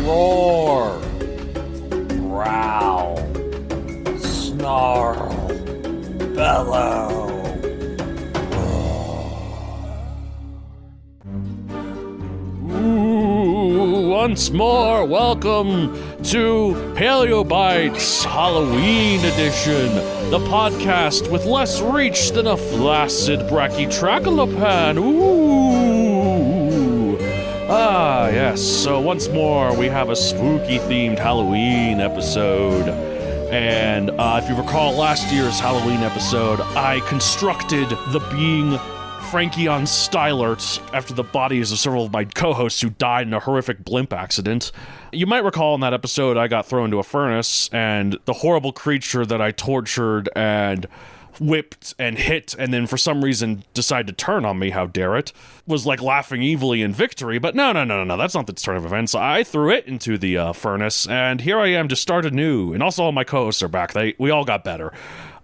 roar, growl, snarl, bellow. Ooh, once more, welcome to Paleobites Halloween Edition, the podcast with less reach than a flaccid brachytrachelopan. Ooh. Ah, yes. So once more, we have a spooky-themed Halloween episode. And if you recall last year's Halloween episode, I constructed the being Frankie on Stylert after the bodies of several of my co-hosts who died in a horrific blimp accident. You might recall in that episode I got thrown into a furnace, and the horrible creature that I tortured and whipped and hit and then for some reason decided to turn on me, how dare it, was like laughing evilly in victory. But no, that's not the turn of events. I threw it into the furnace, and here I am to start anew. And also all my co-hosts are back. We all got better.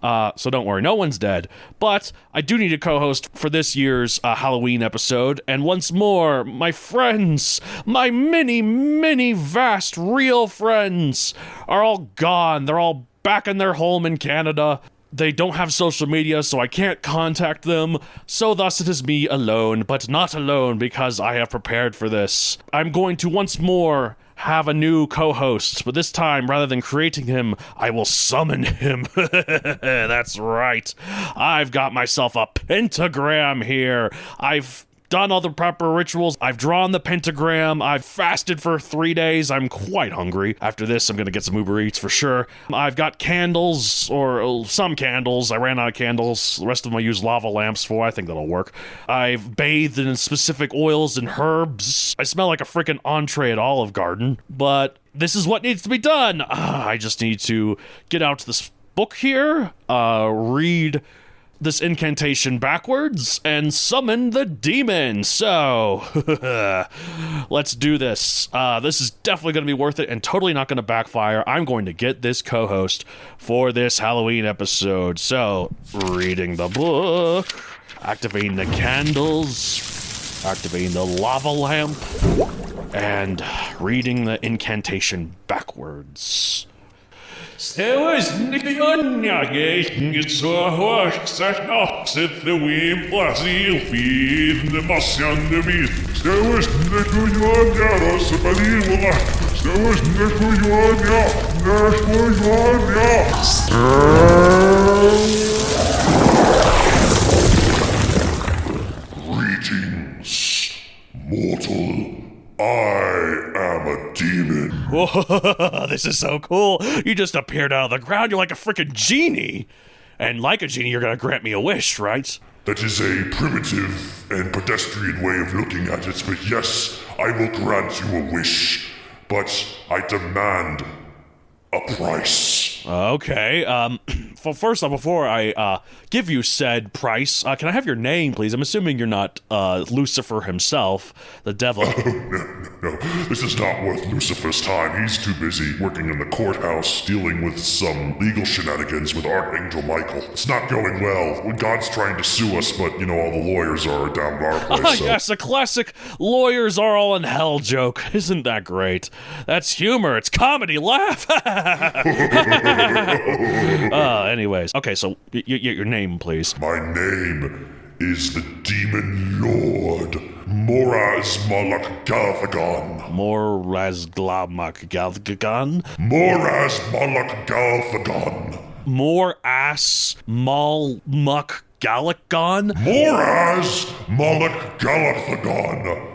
So don't worry, no one's dead. But I do need a co-host for this year's Halloween episode. And once more, my friends, my many, vast, real friends are all gone. They're all back in their home in Canada. They don't have social media, so I can't contact them. So thus it is me alone, but not alone because I have prepared for this. I'm going to once more have a new co-host, but this time, rather than creating him, I will summon him. That's right. I've got myself a pentagram here. I've done all the proper rituals. I've drawn the pentagram. I've fasted for 3 days. I'm quite hungry. After this, I'm gonna get some Uber Eats for sure. I've got candles, or some candles. I ran out of candles. The rest of them I use lava lamps for. I think that'll work. I've bathed in specific oils and herbs. I smell like a freaking entree at Olive Garden, but this is what needs to be done. I just need to get out this book here, read this incantation backwards, and summon the demon. So, let's do this. This is definitely going to be worth it and totally not going to backfire. I'm going to get this co-host for this Halloween episode. So, reading the book, activating the candles, activating the lava lamp, and reading the incantation backwards. Greetings, mortal. I am a demon. Whoa, this is so cool. You just appeared out of the ground. You're like a freaking genie. And like a genie, you're gonna grant me a wish, right? That is a primitive and pedestrian way of looking at it, but yes, I will grant you a wish. But I demand a price. Okay, first off, before I give you said price, can I have your name, please? I'm assuming you're not Lucifer himself, the devil. No, this is not worth Lucifer's time. He's too busy working in the courthouse, dealing with some legal shenanigans with Archangel Michael. It's not going well. God's trying to sue us, but, you know, all the lawyers are down at our place. So. Yes, a classic lawyers are all in hell joke. Isn't that great? That's humor. It's comedy. Laugh. Anyways. Okay, so your name, please. My name is the Demon Lord, Moraz Malak Galthagon. Moraz Glamak Galthagon? Moraz Malak Galthagon. Moraz Malmuck Galacgon? Moraz Malak Galthagon.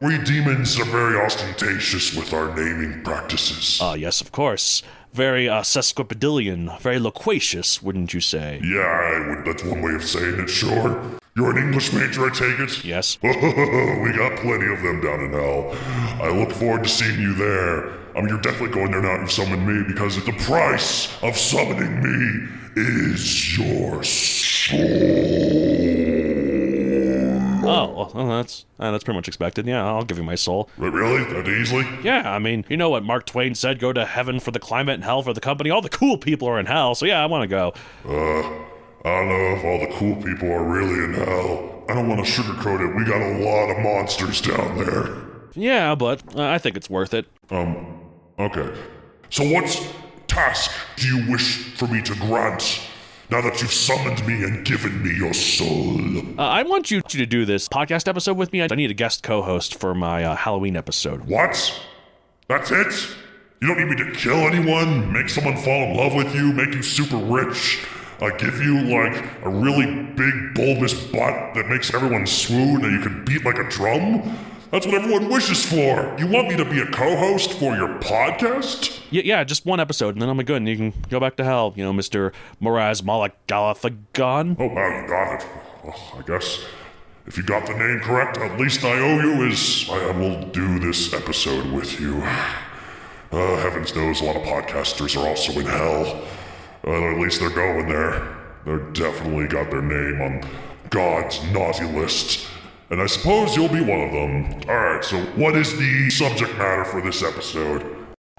We demons are very ostentatious with our naming practices. Yes, of course. Very sesquipedalian, very loquacious, wouldn't you say? Yeah, that's one way of saying it, sure. You're an English major, I take it? Yes. We got plenty of them down in hell. I look forward to seeing you there. I mean, you're definitely going there now to summon me, because the price of summoning me is your soul. Oh, well, that's pretty much expected. Yeah, I'll give you my soul. Really? That easily? Yeah, I mean, you know what Mark Twain said, go to heaven for the climate and hell for the company. All the cool people are in hell, so yeah, I want to go. I don't know if all the cool people are really in hell. I don't want to sugarcoat it. We got a lot of monsters down there. Yeah, but I think it's worth it. Okay. So what task do you wish for me to grant now that you've summoned me and given me your soul? I want you to do this podcast episode with me. I need a guest co-host for my Halloween episode. What? That's it? You don't need me to kill anyone, make someone fall in love with you, make you super rich, give you, like, a really big bulbous butt that makes everyone swoon and you can beat like a drum? That's what everyone wishes for. You want me to be a co-host for your podcast? Yeah, just one episode, and then I'm good, and you can go back to hell, Mr. Moraz Malagalathagon. Oh, wow, you got it. Well, I guess if you got the name correct, at least I owe you is I will do this episode with you. Heavens knows a lot of podcasters are also in hell. At least they're going there. They're definitely got their name on God's naughty list. And I suppose you'll be one of them. Alright, so what is the subject matter for this episode?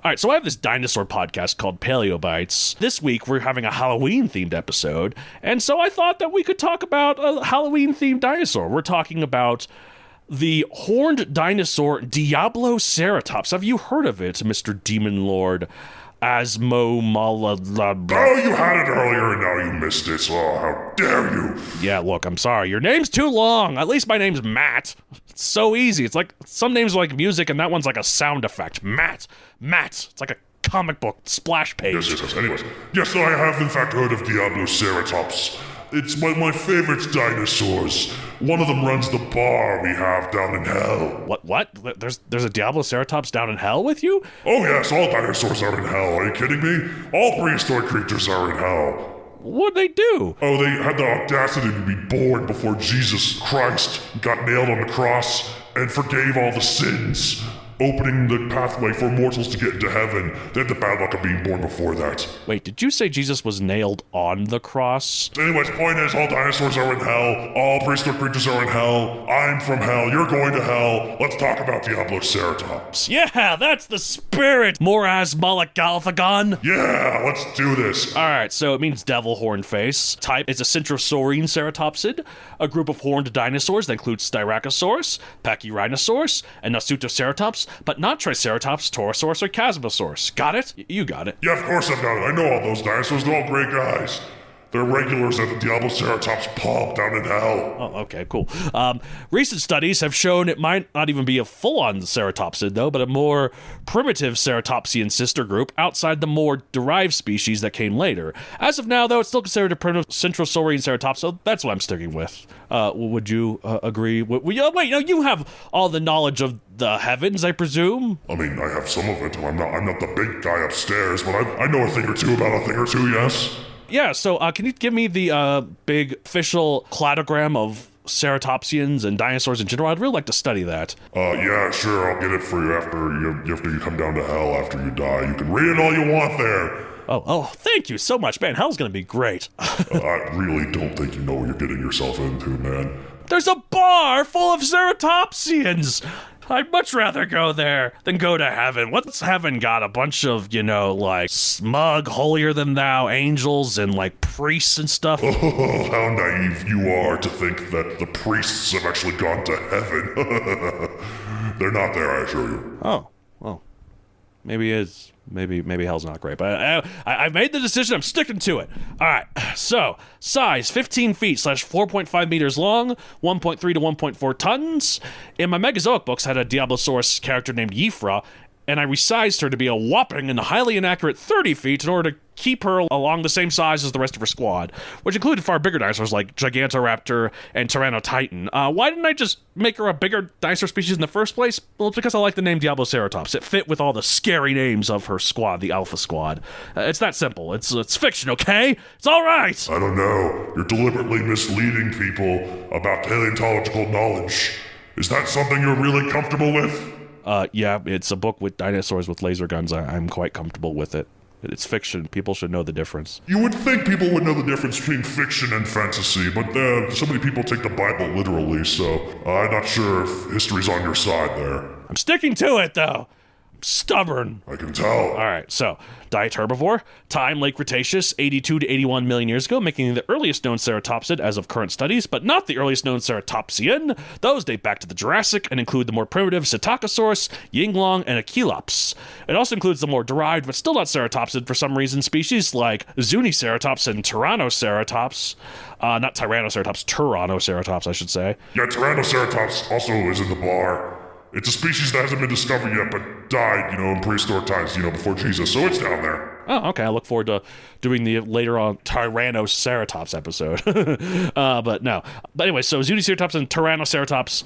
Alright, so I have this dinosaur podcast called Paleobites. This week we're having a Halloween-themed episode, and so I thought that we could talk about a Halloween-themed dinosaur. We're talking about the horned dinosaur Diabloceratops. Have you heard of it, Mr. Demon Lord Asmo Malala? Oh, you had it earlier and now you missed it. Oh, how dare you! Yeah, look, I'm sorry. Your name's too long. At least my name's Matt. It's so easy. It's like some names are like music and that one's like a sound effect. Matt. It's like a comic book splash page. Yes. Anyways. Yes, I have in fact heard of Diabloceratops. It's one of my favorite dinosaurs. One of them runs the bar we have down in hell. What? There's a Diabloceratops down in hell with you? Oh yes, all dinosaurs are in hell. Are you kidding me? All prehistoric creatures are in hell. What'd they do? Oh, they had the audacity to be born before Jesus Christ got nailed on the cross and forgave all the sins, opening the pathway for mortals to get into heaven. They had the bad luck of being born before that. Wait, did you say Jesus was nailed on the cross? Anyways, point is, all dinosaurs are in hell. All prehistoric creatures are in hell. I'm from hell. You're going to hell. Let's talk about Diabloceratops. Yeah, that's the spirit! Moraz Malagalathagon. Yeah, let's do this. Alright, so it means devil horn face. Type is a centrosaurine ceratopsid, a group of horned dinosaurs that includes Styracosaurus, Pachyrhinosaurus, and Nasutoceratops, but not Triceratops, Torosaurus, or Chasmosaurus. Got it? You got it. Yeah, of course I've got it. I know all those dinosaurs. They're all great guys. They're regulars at the Diabloceratops pub down in hell. Oh, okay, cool. Recent studies have shown it might not even be a full-on ceratopsid, though, but a more primitive ceratopsian sister group outside the more derived species that came later. As of now, though, it's still considered a primitive centrosaurine ceratopsid, so that's what I'm sticking with. Would you agree? Wait, you have all the knowledge of the heavens, I presume? I mean, I have some of it. I'm not the big guy upstairs, but I know a thing or two about a thing or two, yes? Yeah, so can you give me the big official cladogram of ceratopsians and dinosaurs in general? I'd really like to study that. Yeah, sure, I'll get it for you after you come down to hell after you die. You can read it all you want there. Oh, thank you so much, man. Hell's gonna be great. I really don't think you know what you're getting yourself into, man. There's a bar full of ceratopsians! I'd much rather go there than go to heaven. What's heaven got? A bunch of, like, smug, holier-than-thou angels and, like, priests and stuff? Oh, how naive you are to think that the priests have actually gone to heaven. They're not there, I assure you. Oh, well, maybe hell's not great, but I've made the decision. I'm sticking to it. All right, so size 15 feet / 4.5 meters long, 1.3 to 1.4 tons. In my Megazoic books, I had a Diablosaurus character named Yifra, and I resized her to be a whopping and highly inaccurate 30 feet in order to keep her along the same size as the rest of her squad, which included far bigger dinosaurs like Gigantoraptor and Tyrannotitan. Why didn't I just make her a bigger dinosaur species in the first place? Well, it's because I like the name Diabloceratops. It fit with all the scary names of her squad, the Alpha Squad. It's that simple. It's fiction, okay? It's all right! I don't know. You're deliberately misleading people about paleontological knowledge. Is that something you're really comfortable with? Yeah, it's a book with dinosaurs with laser guns. I'm quite comfortable with it. It's fiction. People should know the difference. You would think people would know the difference between fiction and fantasy, but so many people take the Bible literally, so I'm not sure if history's on your side there. I'm sticking to it, though. stubborn. I can tell. All right, so diet herbivore, time late Cretaceous, 82 to 81 million years ago, making it the earliest known ceratopsid as of current studies, but not the earliest known ceratopsian. Those date back to the Jurassic and include the more primitive Psittacosaurus, Yinglong, and Achelops. It also includes the more derived but still not ceratopsid for some reason species like Zuniceratops and Tyrannoceratops. Not Tyrannoceratops, Tyrannoceratops, I should say. Yeah, Tyrannoceratops also is in the bar. It's a species that hasn't been discovered yet, but died, in prehistoric times, before Jesus, so it's down there. Oh, okay. I look forward to doing the later on Tyrannoceratops episode. But no. But anyway, so Zuniceratops and Tyrannoceratops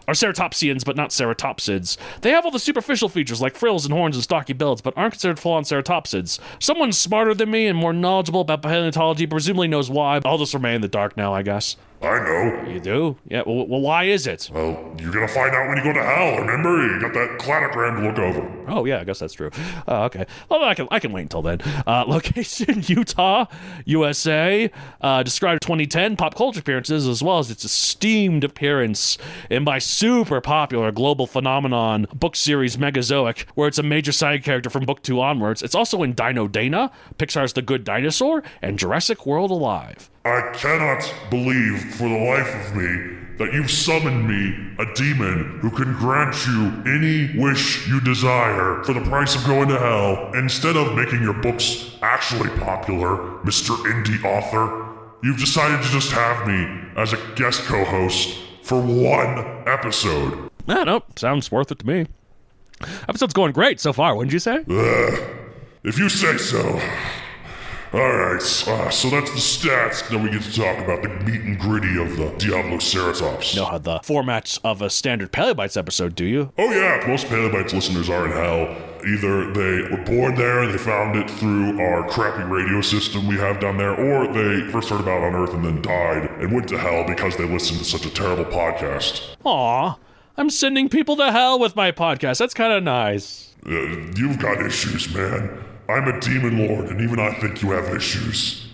are ceratopsians, but not ceratopsids. They have all the superficial features like frills and horns and stocky builds, but aren't considered full-on ceratopsids. Someone smarter than me and more knowledgeable about paleontology presumably knows why. I'll just remain in the dark now, I guess. I know. You do? Yeah, well, why is it? Well, you're gonna find out when you go to hell, remember? You got that cladogram to look over. Oh, yeah, I guess that's true. Okay. Well, I can wait until then. Location, Utah, USA. Described 2010 pop culture appearances, as well as its esteemed appearance in my super popular global phenomenon book series Megazoic, where it's a major side character from book 2 onwards. It's also in Dino Dana, Pixar's The Good Dinosaur, and Jurassic World Alive. I cannot believe for the life of me that you've summoned me a demon who can grant you any wish you desire for the price of going to hell. Instead of making your books actually popular, Mr. Indie Author, you've decided to just have me as a guest co-host for one episode. No, sounds worth it to me. Episode's going great so far, wouldn't you say? If you say so. Alright, so that's the stats. Now we get to talk about the meat and gritty of the Diabloceratops. You know the format of a standard Paleobites episode, do you? Oh yeah, most Paleobites listeners are in hell. Either they were born there and they found it through our crappy radio system we have down there, or they first heard about it on Earth and then died and went to hell because they listened to such a terrible podcast. Aw, I'm sending people to hell with my podcast. That's kind of nice. You've got issues, man. I'm a demon lord, and even I think you have issues.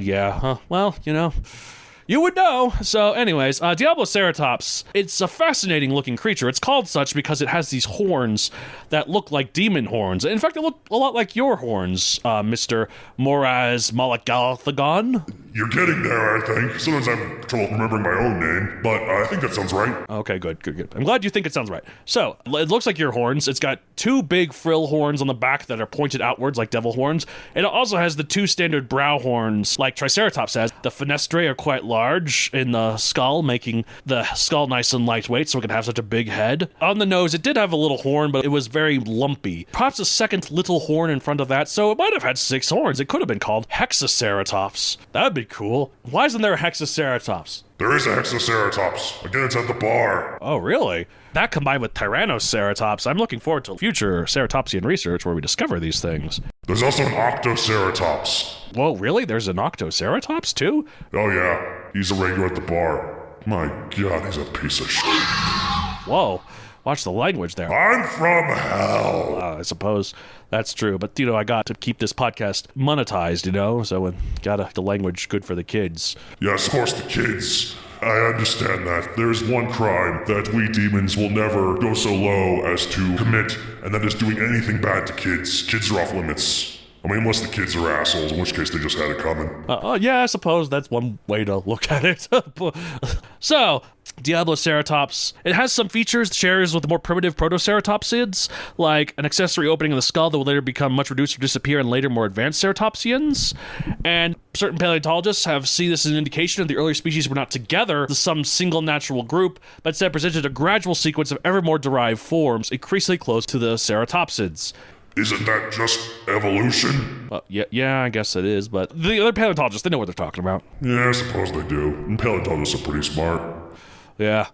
Yeah, huh? Well, you would know. So anyways, Diabloceratops, it's a fascinating looking creature. It's called such because it has these horns that look like demon horns. In fact, they look a lot like your horns, Mr. Moraz Malagalthagon. You're getting there, I think. Sometimes I have trouble remembering my own name, but I think that sounds right. Okay, good. I'm glad you think it sounds right. So, it looks like your horns. It's got 2 big frill horns on the back that are pointed outwards like devil horns. And it also has the 2 standard brow horns like Triceratops has. The fenestrae are quite large in the skull, making the skull nice and lightweight so it can have such a big head. On the nose, it did have a little horn, but it was very lumpy. Perhaps a second little horn in front of that, so it might have had 6 horns. It could have been called Hexaceratops. That'd be cool. Why isn't there a Hexaceratops? There is a Hexaceratops. Again, it's at the bar. Oh, really? That combined with Tyrannoceratops, I'm looking forward to future ceratopsian research where we discover these things. There's also an Octoceratops. Whoa, really? There's an Octoceratops, too? Oh yeah, he's a regular at the bar. My god, he's a piece of shit. Whoa, watch the language there. I'm from hell. I suppose that's true, but I got to keep this podcast monetized, so we got the language good for the kids. Yes, of course, the kids. I understand that. There's one crime that we demons will never go so low as to commit, and that is doing anything bad to kids. Kids are off limits. I mean, unless the kids are assholes, in which case they just had it coming. Yeah, I suppose that's one way to look at it. So, Diabloceratops, it has some features it shares with the more primitive protoceratopsids, like an accessory opening in the skull that will later become much reduced or disappear in later, more advanced ceratopsians. And certain paleontologists have seen this as an indication that the earlier species were not together as some single natural group, but instead presented a gradual sequence of ever more derived forms, increasingly close to the ceratopsids. Isn't that just evolution? Yeah, I guess it is, but the other paleontologists, they know what they're talking about. Yeah, I suppose they do. And paleontologists are pretty smart. Yeah.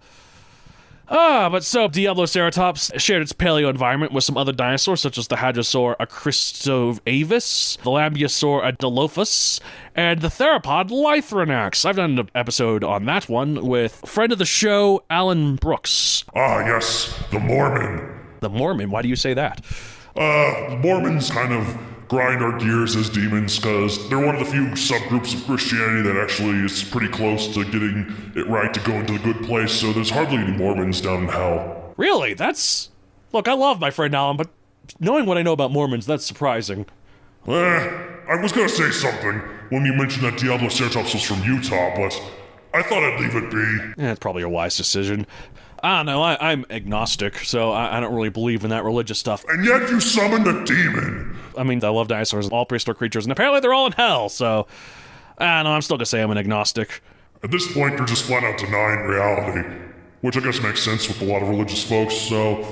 But so Diabloceratops shared its paleo environment with some other dinosaurs, such as the Hadrosaur Acristoavis, the Lambeosaur Adelophus, and the theropod Lythronax. I've done an episode on that one with friend of the show, Alan Brooks. Ah, yes, the Mormon. The Mormon? Why do you say that? Mormons kind of grind our gears as demons because they're one of the few subgroups of Christianity that actually is pretty close to getting it right to go into the good place, so there's hardly any Mormons down in hell. Really? Look, I love my friend Alan, but Knowing what I know about Mormons, that's surprising. I was gonna say something when you mentioned that Diabloceratops was from Utah, but I thought I'd leave it be. It's probably a wise decision. I don't know, I'm agnostic, so I don't really believe in that religious stuff. And yet you summoned a demon! I mean, I love dinosaurs, all prehistoric creatures, and apparently they're all in hell, so... I don't know, I'm still gonna say I'm an agnostic. At this point, you're just flat out denying reality, which I guess makes sense with a lot of religious folks, so...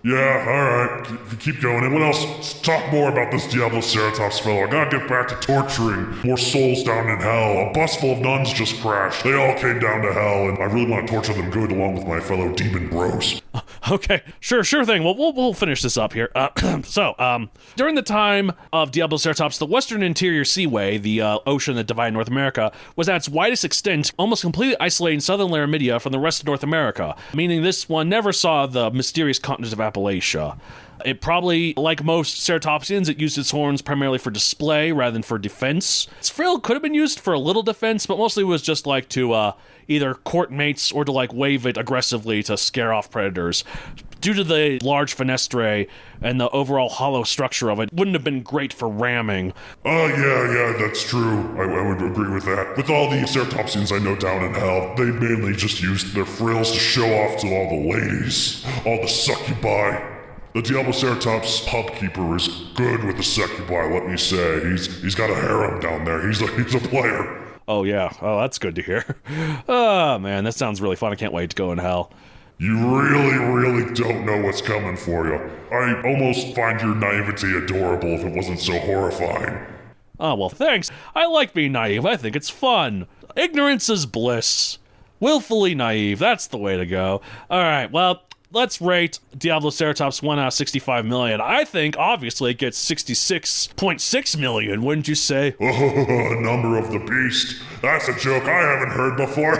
Yeah, alright, keep going. And what else? Let's talk more about this Diabloceratops fellow. I gotta get back to torturing more souls down in hell. A bus full of nuns just crashed. They all came down to hell, and I really want to torture them good along with my fellow demon bros. Okay, sure thing. Well, we'll finish this up here. During the time of Diabloceratops, the Western Interior Seaway, the ocean that divided North America, was at its widest extent, almost completely isolating southern Laramidia from the rest of North America, meaning this one never saw the mysterious continent of Appalachia. It probably, like most ceratopsians, it used its horns primarily for display rather than for defense. Its frill could have been used for a little defense, but mostly it was just like to either court mates or to like wave it aggressively to scare off predators. Due to the large fenestrae and the overall hollow structure of it, wouldn't have been great for ramming. Oh, yeah, that's true. I would agree with that. With all the ceratopsians I know down in hell, they mainly just used their frills to show off to all the ladies, all the succubi. The Diabloceratops pubkeeper is good with the succubi, let me say. He's got a harem down there. He's a player. Oh, yeah. Oh, that's good to hear. Oh, man, that sounds really fun. I can't wait to go in hell. You really don't know what's coming for you. I almost find your naivety adorable if it wasn't so horrifying. Oh, well, thanks. I like being naive. I think it's fun. Ignorance is bliss. Willfully naive. That's the way to go. All right, well... Let's rate Diabloceratops 1 out of 65 million. I think, obviously, it gets 66.6 million, wouldn't you say? Oh, number of the beast. That's a joke I haven't heard before.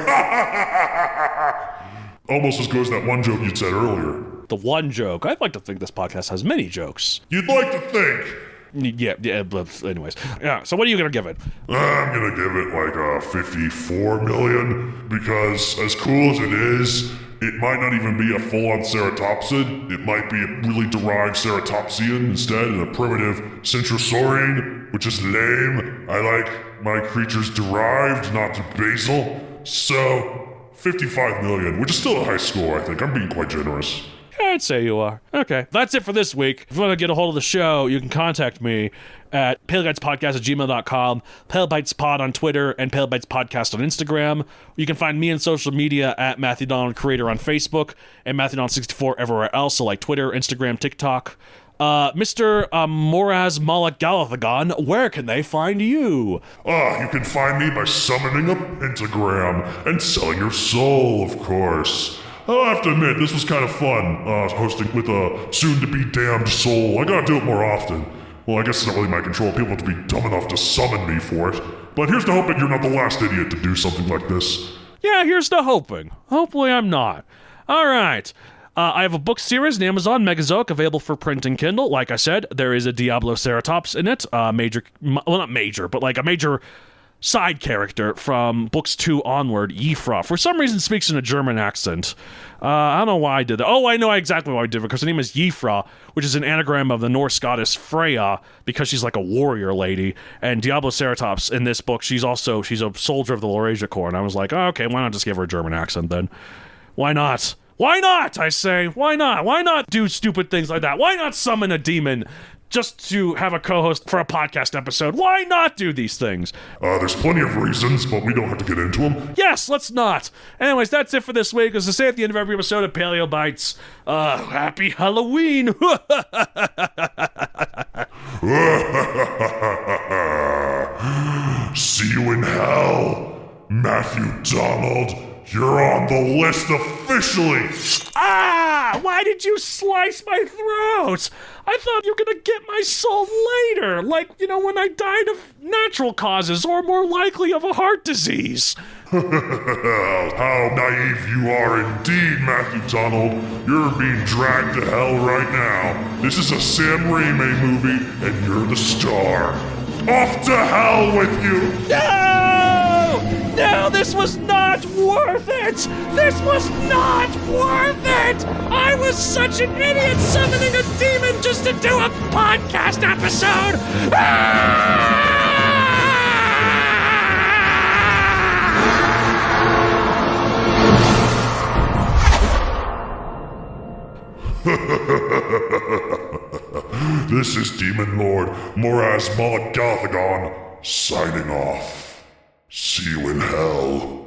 Almost as good as that one joke you said earlier. The one joke? I'd like to think this podcast has many jokes. You'd like to think. Yeah, but anyways. Yeah, so what are you gonna give it? I'm gonna give it like a 54 million, because as cool as it is, it might not even be a full-on ceratopsid. It might be a really derived ceratopsian instead, and a primitive centrosaurian, which is lame. I like my creatures derived, not basal. So, 55 million, which is still a high score, I think. I'm being quite generous. I'd say you are. Okay, that's it for this week. If you want to get a hold of the show, you can contact me at paleguidespodcast@gmail.com, palebytespod on Twitter, and palebytespodcast on Instagram. You can find me on social media at Matthew Donald Creator on Facebook, and Matthew Donald 64 everywhere else, so like Twitter, Instagram, TikTok. Mr. Moraz Malak Galathagon, where can they find you? You can find me by summoning a pentagram and selling your soul, of course. I'll have to admit, this was kind of fun, hosting with a soon-to-be-damned soul. I gotta do it more often. Well, I guess it's not really my control. People have to be dumb enough to summon me for it. But here's to hoping you're not the last idiot to do something like this. Yeah, here's to hoping. Hopefully I'm not. All right. I have a book series on Amazon, Megazoic, available for print and Kindle. Like I said, there is a Diabloceratops in it. Not major, but like a major side character from books 2 onward, Yifra. For some reason speaks in a German accent. I don't know why I did that. Oh, I know exactly why I did it, because her name is Yifra, which is an anagram of the Norse goddess Freya, because she's like a warrior lady. And Diabloceratops in this book, she's a soldier of the Laurasia Corps. And I was like, oh, okay, why not just give her a German accent then? Why not? Why not, I say? Why not? Why not do stupid things like that? Why not summon a demon just to have a co-host for a podcast episode? Why not do these things? There's plenty of reasons, but we don't have to get into them. Yes, let's not. Anyways, that's it for this week. As I say at the end of every episode of Paleo Bites, happy Halloween! See you in hell, Matthew Donald. You're on the list officially! Ah! Why did you slice my throat? I thought you were gonna get my soul later, like, when I died of natural causes, or more likely of a heart disease. How naive you are indeed, Matthew Donald. You're being dragged to hell right now. This is a Sam Raimi movie, and you're the star. Off to hell with you! No! No, this was not worth it! This was not worth it! I was such an idiot summoning a demon just to do a podcast episode! This is Demon Lord Moraz Malagathagon signing off. See you in hell.